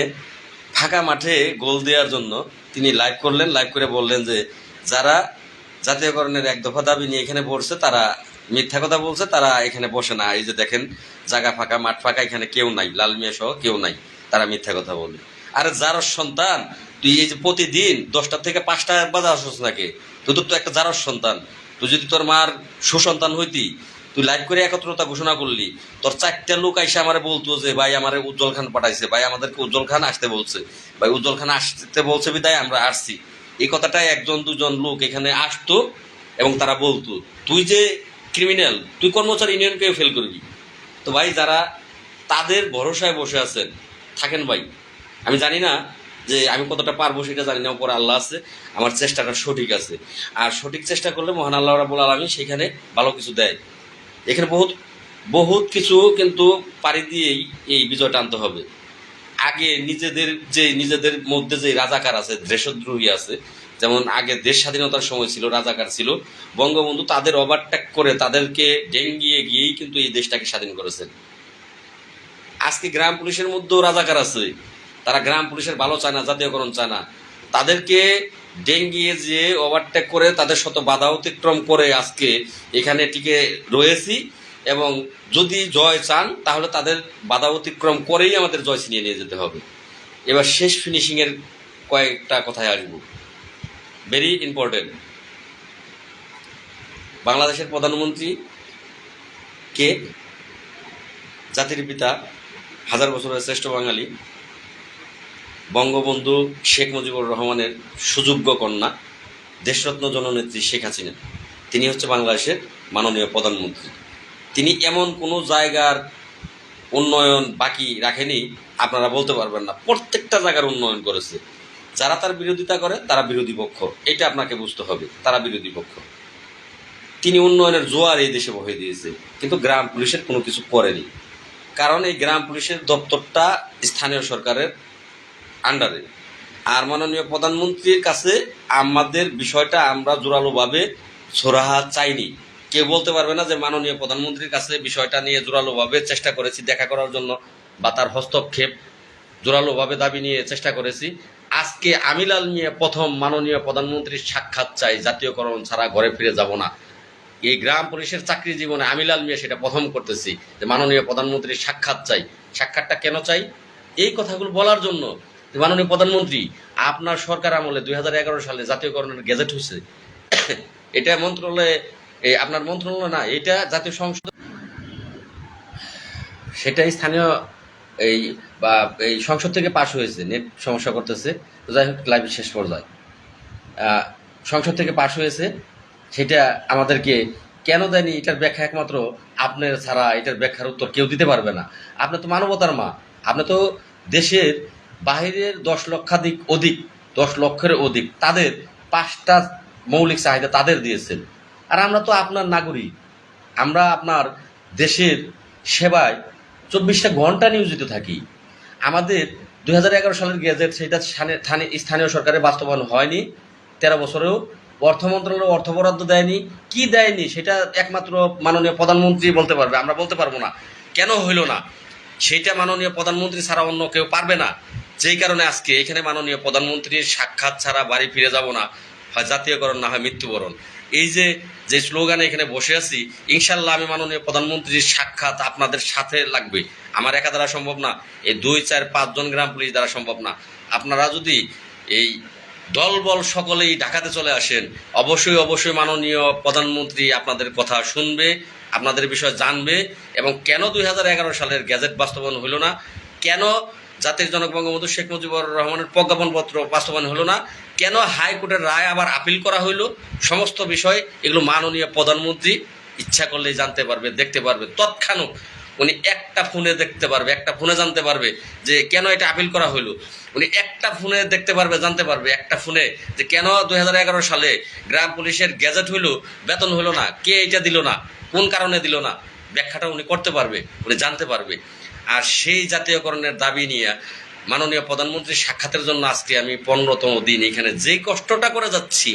ফাঁকা মাঠে গোল দেওয়ার জন্য তিনি লাইভ করলেন। লাইভ করে বললেন যে যারা জাতীয়করণের এক দফা দাবি নিয়ে এখানে বসছে তারা মিথ্যা কথা বলছে, তারা এখানে বসে না। এই যে দেখেন জায়গা ফাঁকা, মাঠ ফাঁকা, এখানে কেউ নাই, লাল মিয়া সহ কেউ নাই, তারা মিথ্যা কথা বলে। আরে যার সন্তান তুই এই যে প্রতিদিন 10টা থেকে 5টা বাজে আসছ নাকি, তুই তো একটা যার সন্তান। তুই যদি তোর মার সুসন্তান হইতি, তুই লাইভ করে একত্রতা ঘোষণা করলি, তোর 4টা লোক আইসা আমারে বলতো যে ভাই আমারে উজ্জ্বল খান পাঠাইছে, ভাই আমাদেরকে উজ্জ্বল খান আসতে বলছে, ভাই উজ্জ্বল খান আসতে বলছে বিদায় আমরা আসছি। এই কথাটাই 1-2 জন লোক এখানে আসতো এবং তারা বলতো তুই যে ক্রিমিনাল, তুই কর্মচারী ইউনিয়নকে ফেল করবি। তো ভাই যারা তাদের ভরসায় বসে আছেন থাকেন ভাই। আমি জানি না যে আমি কতটা পারবো সেটা জানি না, উপরে আল্লাহ আছে, আমার চেষ্টাটা সঠিক আছে। আর সঠিক চেষ্টা করলে মহান আল্লাহ রাব্বুল আলামিন সেখানে ভালো কিছু দেয়। এখানে বহুত বহুত কিছু কিন্তু পাড়ি দিয়েই এই বিজয়টা আনতে হবে। আগে নিজেদের মধ্যে যে রাজাকার আছে, দেশদ্রোহী আছে, যেমন আগে দেশ স্বাধীনতার সময় ছিল রাজাকার ছিল, বঙ্গবন্ধু তাদের ওভারটেক করে তাদেরকে ডেঙ্গিয়ে গিয়েই কিন্তু এই দেশটাকে স্বাধীন করেছেন। আজকে গ্রাম পুলিশের মধ্যেও রাজাকার আছে, তারা গ্রাম পুলিশের ভালো চায় না, জাতীয়করণ চায় না। তাদেরকে ডেঙ্গিয়ে যে ওভারটেক করে তাদের শত বাধা অতিক্রম করে আজকে এখানে টিকে রয়েছি। এবং যদি জয় চান তাহলে তাদের বাধা অতিক্রম করেই আমাদের জয় ছিনিয়ে নিয়ে যেতে হবে। এবার শেষ ফিনিশিংয়ের কয়েকটা কথায় আসব, ভেরি ইম্পর্টেন্ট। বাংলাদেশের প্রধানমন্ত্রী কে? জাতির পিতা, 1000 বছরের শ্রেষ্ঠ বাঙালি, বঙ্গবন্ধু শেখ মুজিবুর রহমানের সুযোগ্য কন্যা, দেশরত্ন জননেত্রী শেখ হাসিনা। তিনি হচ্ছে বাংলাদেশের মাননীয় প্রধানমন্ত্রী। তিনি এমন কোনো জায়গার উন্নয়ন বাকি রাখেনি আপনারা বলতে পারবেন না, প্রত্যেকটা জায়গার উন্নয়ন করেছে। যারা তার বিরোধিতা করে তারা বিরোধী পক্ষ, এটা আপনাকে বুঝতে হবে, তারা বিরোধী পক্ষ। তিনি উন্নয়নের জোয়ার এই দেশে বহে দিয়েছে, কিন্তু গ্রাম পুলিশের কোনো কিছু করেনি। কারণ এই গ্রাম পুলিশের দপ্তরটা স্থানীয় সরকারের আন্ডারে। আর মাননীয় প্রধানমন্ত্রীর কাছে আমাদের বিষয়টা আমরা জোরালোভাবে ছোড়াহা চাইনি। কেউ বলতে পারবে না যে মাননীয় প্রধানমন্ত্রীর কাছে বিষয়টা নিয়ে জোরালোভাবে চেষ্টা করেছি দেখা করার জন্য, বা তার হস্তক্ষেপ জোরালোভাবে দাবি নিয়ে চেষ্টা করেছি। আজকে আমি লাল মিয়া প্রথম মাননীয় প্রধানমন্ত্রীর সাক্ষাৎ চাই, জাতীয়করণ ছাড়া ঘরে ফিরে যাব না। এই গ্রাম পুলিশের চাকরি জীবনে আমি লাল মিয়া সেটা প্রথম করতেছি যে মাননীয় প্রধানমন্ত্রীর সাক্ষাৎ চাই। সাক্ষাৎটা কেন চাই? এই কথাগুলো বলার জন্য। মাননীয় প্রধানমন্ত্রী, আপনার সরকার আমলে 2011 সালে জাতীয়করণের গেজেট হয়েছে, এটা মন্ত্রণালয়ে, আপনার মন্ত্রণালয় না, এটা জাতীয় সংসদ, সেটাই স্থানীয় এই বা এই সংসদ থেকে পাশ হয়েছে। নেট সমস্যা করতেছে, তো যাই হোক লাইভ শেষ পর্যায়ে সংসদ থেকে পাশ হয়েছে, সেটা আমাদেরকে কেন দেয়নি এটার ব্যাখ্যা একমাত্র আপনার ছাড়া এটার ব্যাখ্যার উত্তর কেউ দিতে পারবে না। আপনি তো মানবতার মা, আপনি তো দেশের বাহিরের 10 লক্ষের অধিক তাদের 5টা মৌলিক চাহিদা তাদের দিয়েছেন। আর আমরা তো আপনার নাগরিক, আমরা আপনার দেশের সেবায় 24টা ঘন্টা নিয়োজিত থাকি। আমাদের 2011 সালের গেজেট সেটা স্থানীয় সরকারের বাস্তবায়ন হয়নি, 13 বছরেও অর্থ মন্ত্রণালয় অর্থ বরাদ্দ দেয়নি। কি দেয়নি সেটা একমাত্র মাননীয় প্রধানমন্ত্রী বলতে পারবে, আমরা বলতে পারবো না। কেন হইল না সেটা মাননীয় প্রধানমন্ত্রী ছাড়া অন্য কেউ পারবে না। যেই কারণে আজকে এখানে মাননীয় প্রধানমন্ত্রীর সাক্ষাৎ ছাড়া বাড়ি ফিরে যাব না, হয় জাতীয়করণ না হয় মৃত্যুবরণ। এই যে স্লোগানে এখানে বসে আছি, ইনশাল্লাহ আমি মাননীয় প্রধানমন্ত্রীর সাক্ষাৎ আপনাদের সাথে লাগবে। আমার একা দ্বারা সম্ভব না, এই 2, 4, 5 জন গ্রাম পুলিশ দ্বারা সম্ভব না। আপনারা যদি এই দলবল সকলেই ঢাকাতে চলে আসেন, অবশ্যই অবশ্যই মাননীয় প্রধানমন্ত্রী আপনাদের কথা শুনবে, আপনাদের বিষয় জানবে। এবং কেন 2011 সালের গ্যাজেট বাস্তবায়ন হইল না, কেন জাতির জনক বঙ্গবন্ধু শেখ মুজিবুর রহমানের প্রজ্ঞাপনপত্র বাস্তবায়ন হলো না, কেন হাইকোর্টের রায় আবার আপিল করা হইল, সমস্ত বিষয় এগুলো মাননীয় প্রধানমন্ত্রী ইচ্ছা করলেই জানতে পারবে, দেখতে পারবে। তৎক্ষণাৎ উনি একটা ফোনে দেখতে পারবে, একটা ফোনে জানতে পারবে যে কেন এটা আপিল করা হইলো। উনি একটা ফোনে দেখতে পারবে, জানতে পারবে একটা ফোনে যে কেন 2011 সালে গ্রাম পুলিশের গ্যাজেট হইলো, বেতন হইলো না, কে এটা দিল না, কোন কারণে দিল না, ব্যাখ্যাটা উনি করতে পারবে, উনি জানতে পারবে। আর সেই জাতীয়করণের দাবি নিয়ে মাননীয় প্রধানমন্ত্রীর সাক্ষাতের জন্য আজকে আমি 15তম দিন এখানে যে কষ্টটা করে যাচ্ছি।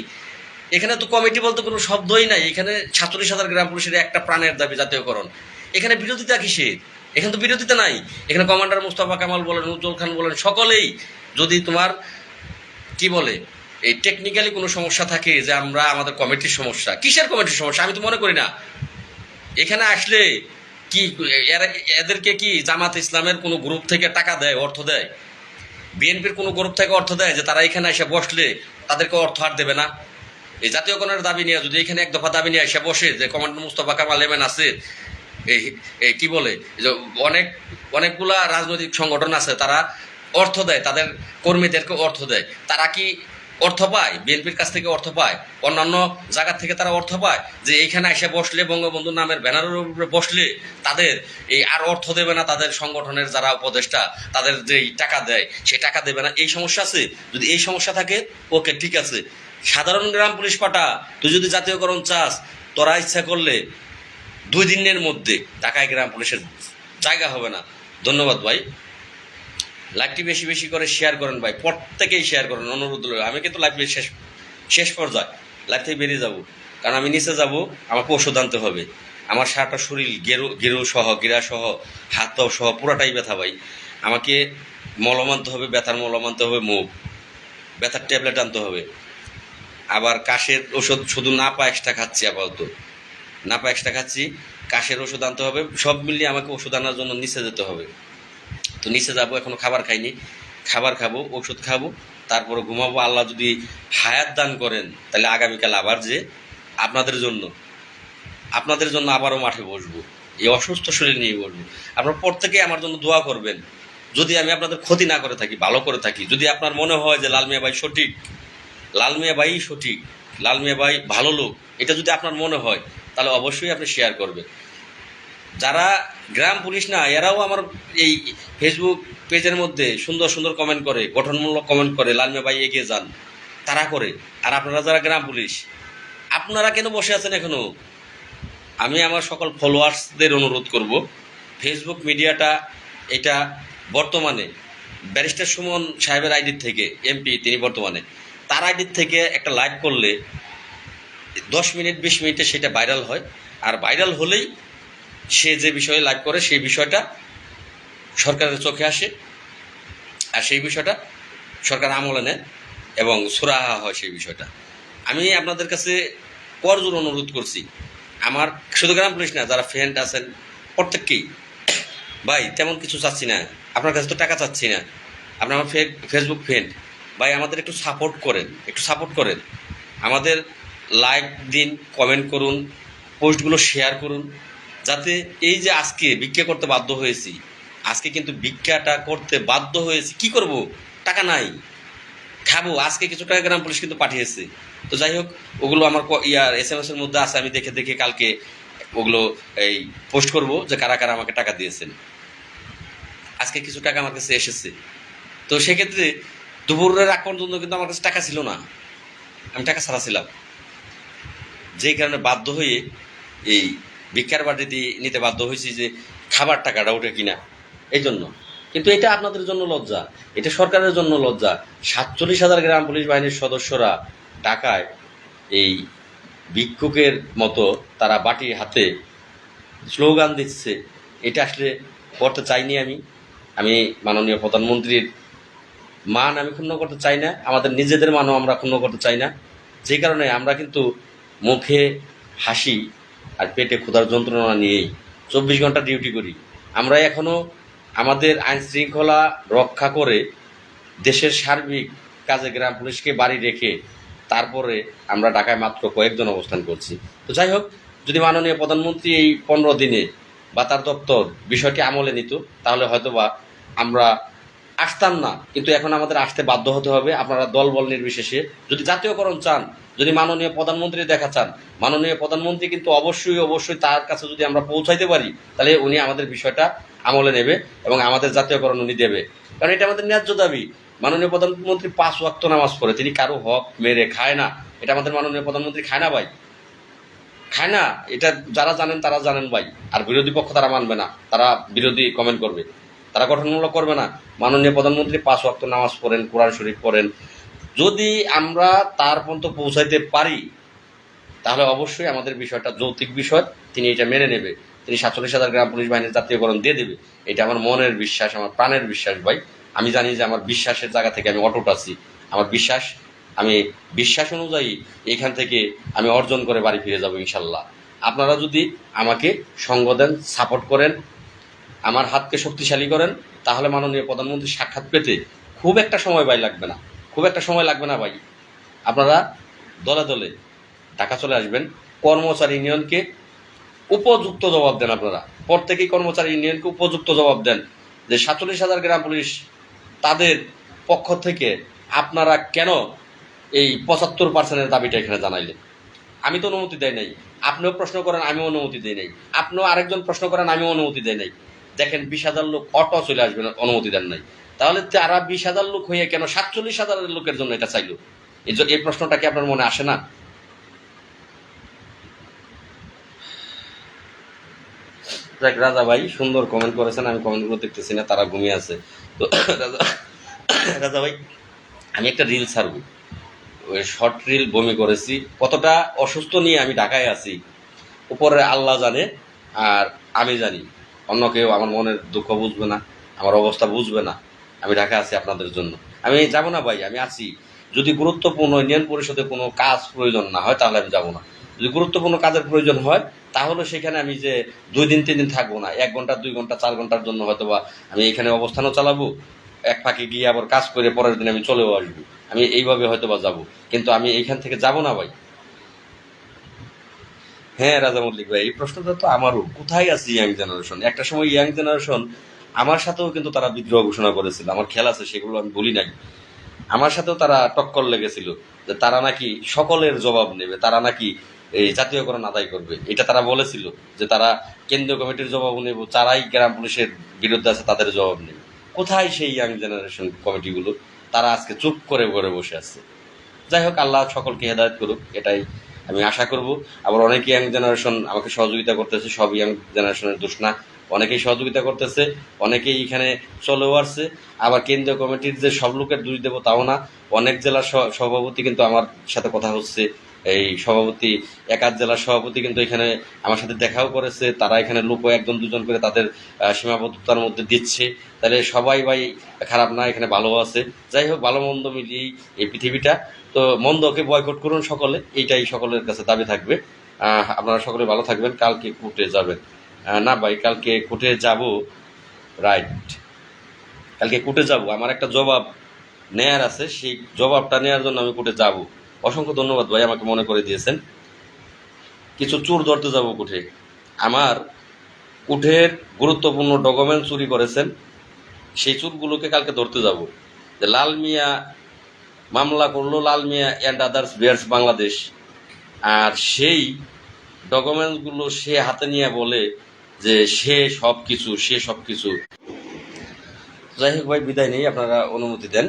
এখানে তো কমিটি বলতে কোনো শব্দই নাই, এখানে 47,000 গ্রাম পুলিশের একটা প্রাণের দাবি জাতীয়করণ। এখানে বিরোধিতা কিসের? এখানে তো বিরোধিতা নাই। এখানে কমান্ডার মুস্তফা কামাল বলেন, উজ্জ্বল খান বলেন, সকলেই যদি তোমার কি বলে এই টেকনিক্যালি কোনো সমস্যা থাকে যে আমরা আমাদের কমিটির সমস্যা, কিসের কমিটির সমস্যা আমি তো মনে করি না। এখানে আসলে কি এদেরকে কি জামাত ইসলামের কোনো গ্রুপ থেকে টাকা দেয়, অর্থ দেয়? বিএনপির কোনো গ্রুপ থেকে অর্থ দেয় যে তারা এখানে এসে বসলে তাদেরকে অর্থ আর দেবে না? এই জাতীয়করণের দাবি নিয়ে যদি এখানে এক দফা দাবি নিয়ে এসে বসে যে কমান্ডার মুস্তফা কামাল এমএন আছে, এই কি বলে অনেকগুলা রাজনৈতিক সংগঠন আছে, তারা অর্থ দেয়, তাদের কর্মীদেরকে অর্থ দেয়, তারা কি অর্থ পায়? বিএনপির কাছ থেকে অর্থ পায়, অন্যান্য জায়গা থেকে তারা অর্থ পায় যে এইখানে এসে বসলে বঙ্গবন্ধু নামের ব্যানারের উপরে বসলে তাদের এই আর অর্থ দেবে না, তাদের সংগঠনের যারা উপদেষ্টা তাদের যেই টাকা দেয় সেই টাকা দেবে না। এই সমস্যা আছে? যদি এই সমস্যা থাকে ওকে ঠিক আছে, সাধারণ গ্রাম পুলিশ পাঠা, তুই যদি জাতীয়করণ চাস তোরা ইচ্ছা করলে 2 দিনের মধ্যে ঢাকায় গ্রাম পুলিশের জায়গা হবে না। ধন্যবাদ ভাই, লাইভটি বেশি বেশি করে শেয়ার করেন ভাই, প্রত্যেকেই শেয়ার করেন, অনুরোধ রইল। আমি কিন্তু লাইভ শেষ পর্যায়ে লাইভ থেকে বেরিয়ে যাব, কারণ আমি নিচে যাব, আমাকে ওষুধ আনতে হবে। আমার সারাটা শরীর গিরা সহ হাত পাও সহ পুরাটাই ব্যথা ভাই। আমাকে মলম আনতে হবে, ব্যথার মলম আনতে হবে, ব্যথার ট্যাবলেট আনতে হবে। আবার কাশের ওষুধ শুধু নাপা এক্সট্রা খাচ্ছি, আপাতত নাপা এক্সট্রা খাচ্ছি, কাশের ওষুধ আনতে হবে। সব মিলিয়ে আমাকে ওষুধ আনার জন্য নিচে যেতে হবে। তো নিচে যাবো, এখনো খাবার খাইনি, খাবার খাবো, ওষুধ খাবো, তারপরে ঘুমাবো। আল্লাহ যদি হায়াত দান করেন তাহলে আগামীকাল আবার যে আপনাদের জন্য আবারও মাঠে বসবো, এই অসুস্থ শরীর নিয়ে বসবো। আপনারা প্রত্যেকেই আমার জন্য দোয়া করবেন। যদি আমি আপনাদের ক্ষতি না করে থাকি, ভালো করে থাকি, যদি আপনার মনে হয় যে লাল মিয়া ভাই সঠিক, লাল মিয়া ভাই ভালো লোক, এটা যদি আপনার মনে হয় তাহলে অবশ্যই আপনি শেয়ার করবেন। যারা গ্রাম পুলিশ না, এরাও আমার এই ফেসবুক পেজের মধ্যে সুন্দর সুন্দর কমেন্ট করে, গঠনমূলক কমেন্ট করে, লাল মিয়া ভাই এগিয়ে যান, তারা করে। আর আপনারা যারা গ্রাম পুলিশ, আপনারা কেন বসে আছেন এখনো? আমি আমার সকল ফলোয়ার্সদের অনুরোধ করব, ফেসবুক মিডিয়াটা এটা বর্তমানে ব্যারিস্টার সুমন সাহেবের আইডির থেকে, এমপি তিনি বর্তমানে, তার আইডির থেকে একটা লাইভ করলে 10 মিনিট 20 মিনিটে সেটা ভাইরাল হয়। আর ভাইরাল হলেই সে যে বিষয়ে লাইভ করে সেই বিষয়টা সরকারের চোখে আসে, আর সেই বিষয়টা সরকার আমলে নেয় এবং সুরাহা হয় সেই বিষয়টা। আমি আপনাদের কাছে করজোর অনুরোধ করছি, আমার শুধু গ্রাম পুলিশ না, যারা ফ্রেন্ড আছেন প্রত্যেককেই, ভাই তেমন কিছু চাচ্ছি না, আপনার কাছে তো টাকা চাচ্ছি না, আপনি আমার ফেসবুক ফ্রেন্ড ভাই, আমাদের একটু সাপোর্ট করেন, আমাদের লাইক দিন, কমেন্ট করুন, পোস্টগুলো শেয়ার করুন, যাতে এই যে আজকে ভিক্ষা করতে বাধ্য হয়েছি, আজকে কিন্তু ভিক্ষাটা করতে বাধ্য হয়েছি, কি করব, টাকা নাই, খাবো। আজকে কিছু টাকা গ্রাম পুলিশ কিন্তু পাঠিয়েছে। তো যাই হোক, ওগুলো আমার SMS এর মধ্যে আছে, আমি দেখে দেখে কালকে ওগুলো এই পোস্ট করব যে কারা কারা আমাকে টাকা দিয়েছেন। আজকে কিছু টাকা আমার কাছে এসেছে। তো সেক্ষেত্রে দুপুরের আগ পর্যন্ত কিন্তু আমার কাছে টাকা ছিল না, আমি টাকা ছাড়া ছিলাম, যেই কারণে বাধ্য হয়ে এই ভিক্ষার বাড়িতে নিতে বাধ্য হয়েছি যে খাবার টাকাটা ওঠে কিনা, এই জন্য। কিন্তু এটা আপনাদের জন্য লজ্জা, এটা সরকারের জন্য লজ্জা। 47,000 গ্রাম পুলিশ বাহিনীর সদস্যরা ঢাকায় এই ভিক্ষুকের মতো তারা বাটি হাতে স্লোগান দিচ্ছে, এটা আসলে করতে চাইনি আমি। আমি মাননীয় প্রধানমন্ত্রীর মান আমি ক্ষুণ্ণ করতে চাই না, আমাদের নিজেদের মানও আমরা ক্ষুণ্ণ করতে চাই না। যে কারণে আমরা কিন্তু মুখে হাসি আর পেটে ক্ষুধার যন্ত্রণা নিয়েই 24 ঘন্টা ডিউটি করি। আমরা এখনও আমাদের আইন শৃঙ্খলা রক্ষা করে দেশের সার্বিক কাজে গ্রাম পুলিশকে বাড়ি রেখে তারপরে আমরা ঢাকায় মাত্র কয়েকজন অবস্থান করছি। তো যাই হোক, যদি মাননীয় প্রধানমন্ত্রী এই 15 দিনে বা তার দপ্তর বিষয়টি আমলে নিত, তাহলে হয়তোবা আমরা আসতাম না। কিন্তু এখন আমাদের আসতে বাধ্য হতে হবে। আপনারা দলবল নির্বিশেষে যদি জাতীয়করণ চান, যদি মাননীয় প্রধানমন্ত্রী দেখা চান, মাননীয় প্রধানমন্ত্রী কিন্তু অবশ্যই অবশ্যই তার কাছে যদি আমরা পৌঁছাইতে পারি, তাহলে উনি আমাদের বিষয়টা আমলে নেবে এবং আমাদের জাতীয়করণ উনি দেবে। কারণ এটা আমাদের ন্যায্য দাবি। মাননীয় প্রধানমন্ত্রী 5 ওয়াক্ত নামাজ পড়ে, তিনি কারো হক মেরে খায় না। এটা আমাদের মাননীয় প্রধানমন্ত্রী খায় না ভাই, খায় না। এটা যারা জানেন তারা জানেন ভাই। আর বিরোধী পক্ষ তারা মানবে না, তারা বিরোধী কমেন্ট করবে, তারা গঠনমূলক করবে না। মাননীয় প্রধানমন্ত্রী 5 ওয়াক্ত নামাজ পড়েন, কোরআন শরীফ পড়েন। যদি আমরা তার পর্যন্ত পৌঁছাইতে পারি, তাহলে অবশ্যই আমাদের বিষয়টা যৌক্তিক বিষয়, তিনি এটা মেনে নেবে। তিনি 47,000 গ্রাম পুলিশ বাহিনীর জাতীয়করণ দিয়ে দেবে। এটা আমার মনের বিশ্বাস, আমার প্রাণের বিশ্বাস ভাই। আমি জানি যে আমার বিশ্বাসের জায়গা থেকে আমি অটুট আছি। আমার বিশ্বাস, আমি বিশ্বাস অনুযায়ী এখান থেকে আমি অর্জন করে বাড়ি ফিরে যাব ইনশাল্লাহ। আপনারা যদি আমাকে সঙ্গ দেন, সাপোর্ট করেন, আমার হাতকে শক্তিশালী করেন, তাহলে মাননীয় প্রধানমন্ত্রীর সাক্ষাৎ পেতে খুব একটা সময় ভাই লাগবে না, খুব একটা সময় লাগবে না ভাই। আপনারা দলে দলে ঢাকা চলে আসবেন। কর্মচারী ইউনিয়নকে উপযুক্ত জবাব দেন। আপনারা প্রত্যেকেই কর্মচারী ইউনিয়নকে উপযুক্ত জবাব দেন যে 47,000 গ্রাম পুলিশ তাদের পক্ষ থেকে আপনারা কেন এই 75% দাবিটা এখানে জানাইলেন। আমি তো অনুমতি দেয় নাই, আপনিও প্রশ্ন করেন, আমিও অনুমতি দেই নাই, আপনিও আরেকজন প্রশ্ন করেন, আমিও অনুমতি দেয় নাই। দেখেন 20,000 লোক অটো চলে আসবেন, অনুমতি দেন নাই। তাহলে তারা 20,000 লোক হয়ে কেন 47,000 লোকের জন্য এটা চাইলো? এই প্রশ্নটা কি আপনার মনে আসে না? দেখ রাজা ভাই সুন্দর কমেন্ট করেছেন, আমি কমেন্টগুলো দেখতেছি না, তারা ঘুমিয়ে আছে। তো রাজা রাজা ভাই, আমি একটা রিল ছাড়ব, ওই শর্ট রিল বমি করেছি। কতটা অসুস্থ নিয়ে আমি ঢাকায় আছি উপরে আল্লাহ জানে, আর আমি জানি। অন্য কেউ আমার মনের দুঃখ বুঝবে না, আমার অবস্থা বুঝবে না। আমি ঢাকা আছি আপনাদের জন্য, আমি যাব না ভাই, আমি আছি। যদি গুরুত্বপূর্ণ ইউনিয়ন পরিষদে কোনো কাজ প্রয়োজন না হয়, তাহলে আমি যাব না। যদি গুরুত্বপূর্ণ কাজের প্রয়োজন হয়, তাহলে সেখানে আমি যে 2 দিন 3 দিন থাকবো না, 1 ঘন্টা 2 ঘন্টা 4 ঘন্টার জন্য হয়তো বা আমি এখানে অবস্থানও চালাবো, এক ফাঁকে গিয়ে আবার কাজ করে পরের দিন আমি চলেও আসবো। আমি এইভাবে হয়তো বা যাবো, কিন্তু আমি এইখান থেকে যাব না ভাই। হ্যাঁ রাজা মল্লিক ভাই, এই প্রশ্নটা তো আমারও, কোথায় আছে ইয়াং জেনারেশন? একটা সময় ইয়াং জেনারেশন আমার সাথেও কিন্তু তারা বিদ্রোহ ঘোষণা করেছিল, আমার খেয়াল আছে, সেগুলো আমি ভুলি নাই। আমার সাথেও তারা টক্কর লেগেছিল যে তারা নাকি সকলের জবাব নেবে, তারা নাকি এই জাতীয়করণ আদায় করবে। এটা তারা বলেছিল যে তারা কেন্দ্রীয় কমিটির জবাব নেব, যারাই গ্রাম পুলিশের বিরুদ্ধে আছে তাদের জবাব নেবে। কোথায় সেই ইয়াং জেনারেশন কমিটিগুলো? তারা আজকে চুপ করে ঘরে বসে আছে। যাই হোক, আল্লাহ সকলকে হেদায়েত করুক, এটাই আমি আশা করব। আবার অনেক ইয়াং জেনারেশন আমাকে সহযোগিতা করতেছে, সব ইয়াং জেনারেশনের দোষ না, অনেকেই সহযোগিতা করতেছে, অনেকেই এখানে চলেও আসছে। আবার কেন্দ্রীয় কমিটির যে সব লোকের দোষ দেবো তাও না, অনেক জেলার সভাপতি কিন্তু আমার সাথে কথা হচ্ছে, এই সভাপতি, একাধ জেলার সভাপতি কিন্তু এখানে আমার সাথে দেখাও করেছে, তারা এখানে লোকও 1-2 জন করে তাদের সীমাবদ্ধতার মধ্যে দিচ্ছে। তাহলে সবাই ভাই খারাপ না, এখানে ভালো আছে। যাই হোক, ভালো মন্দ মিলিয়েই এই পৃথিবীটা। তো মন্দকে বয়কট করুন সকলে, এইটাই সকলের কাছে দাবি থাকবে। আপনারা সকলে ভালো থাকবেন। কালকে কোর্টে যাবেন? না ভাই, কালকে কোর্টে যাব, রাইট, কালকে কোর্টে যাব, আমার একটা জবাব নেয়ার আছে, সেই জবাবটা নেওয়ার জন্য আমি কোর্টে যাব। অসংখ্য ধন্যবাদ ভাই, আমাকে মনে করে দিয়েছেন। কিছু চোর ধরতে যাব কোর্টে, আমার কোর্টের গুরুত্বপূর্ণ ডকুমেন্ট চুরি করেছেন, সেই চোরগুলোকে কালকে ধরতে যাব। যে লাল মিয়া মামলা করলো লাল মিয়া অ্যান্ড আদার্স বিয়ার্স বাংলাদেশ। আর সেই ডকুমেন্টসগুলো সে হাতে নিয়ে বলে যে সে সব কিছু। যাই হোক ভাই, বিদায় নেই, আপনারা অনুমতি দেন।